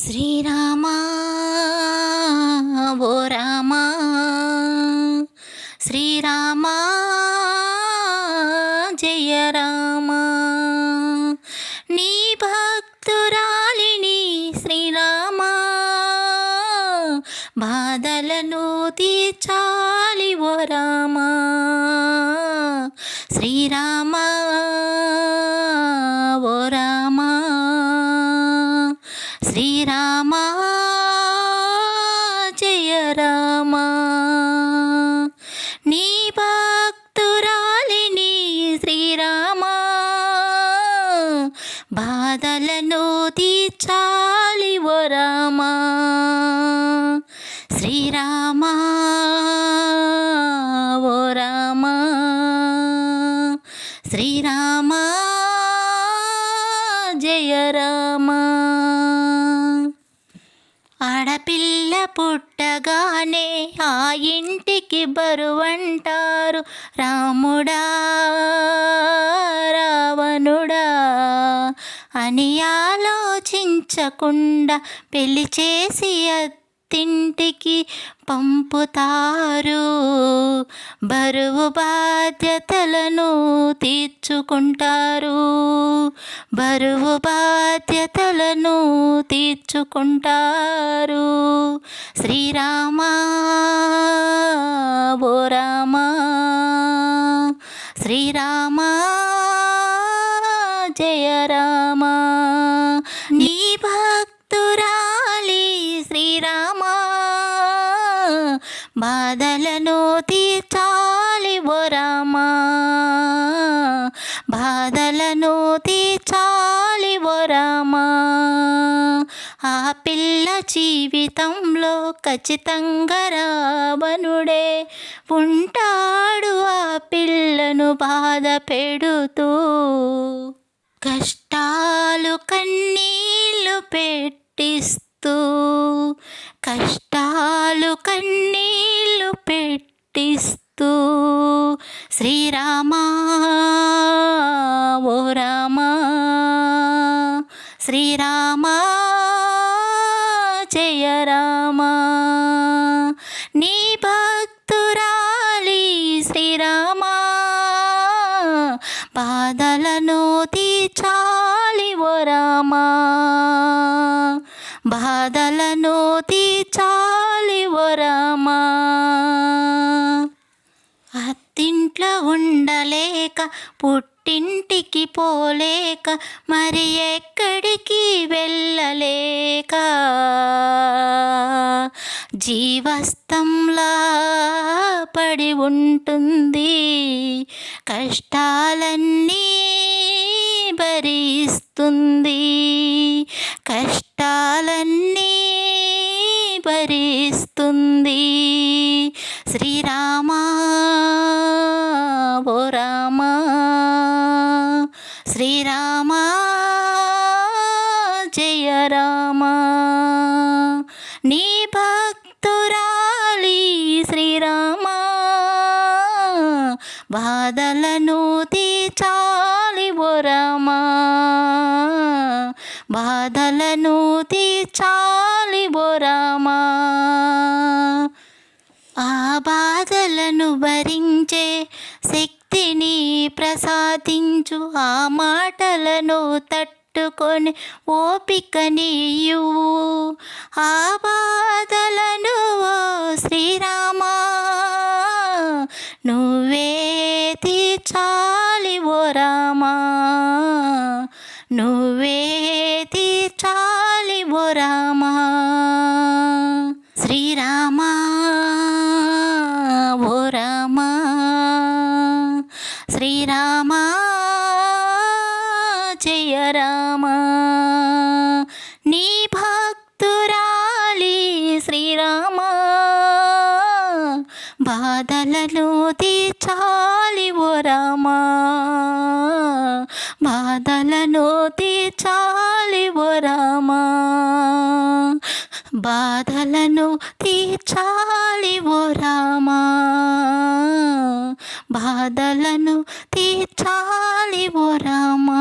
శ్రీరామా ఓ రామా, శ్రీరామా జయ రామా. నీ భక్తురాలిని శ్రీరామా, బాధలను తీర్చాలి ఓ రామా. శ్రీరామా ఓ రామా, శ్రీరామా జయ రామా. నీ భక్తురాలిని శ్రీరామా, బాధలను తీర్చాలి ఓ రామా. శ్రీరామా ఓ రామా, శ్రీరామా జయ రామా. ఆడపిల్ల పుట్టగానే ఆ ఇంటికి బరువంటారు, రాముడా రావణుడా అని ఆలోచించకుండా పెళ్లి చేసి అత్తింటికి పంపుతారు. బరువు బాధ్యతలను తీర్చుకుంటారు, బరువు బాధ్యతలను తీర్చుకుంటారు. శ్రీరామా ఓ రామా, శ్రీరామా జయ రామా. నీ భక్తురాలి శ్రీరామా, బాధలను తీర్చాలి ఓ రామా, బాధలను తీర్చాలి ఓ రామా. ఆ పిల్ల జీవితంలో ఖచ్చితంగా రావణుడే ఉంటాడు, ఆ పిల్లను బాధ పెడుతూ. కష్టాలు కన్నీళ్ళు పెట్టిస్తూ, కష్టాలు కన్నీళ్ళు పెట్టిస్తూ. శ్రీరామా ఓ రామా, శ్రీరామా జయ రామా. నీ భక్తురాలి శ్రీరామా, బాధలను తీర్చాలి ఓ రామా, బాధలను తీర్చాలి ఓ రామా. అత్తింట్లో ఉండలేక పుట్టింటికి పోలేక మరి ఎక్కడికి వెళ్ళలేక జీవస్తంలా పడి ఉంటుంది. కష్టాలన్నీ భరిస్తుంది, కష్టాలన్నీ భరిస్తుంది. శ్రీరామా ఓ రామా, శ్రీరామా జయ రామా. నీ భక్తురాలి శ్రీరామా, బాధలను తీర్చాలి ఓ రామా, బాధలను తీర్చాలి ఓ రామా. ఆ బాధలను భరించే శక్తిని ప్రసాదించు, ఆ మాటలను తట్టుకొని ఓపికనియు. ఆ బాధలను ఓ శ్రీరామా, నువ్వే తీర్చాలి ఓ రామా, నువ్వే తీర్చాలి ఓ రామా. శ్రీరామా ఓ రామా, శ్రీరామా జయ రామా. నీ భక్తురాలి శ్రీరామా, బాధలను తీర్చాలి ఓ రామా, బాధలను తీర్చాలి ఓ రామా, బాధలను తీర్చాలి ఓ రామా, బాధలను తీర్చాలి ఓ రామా.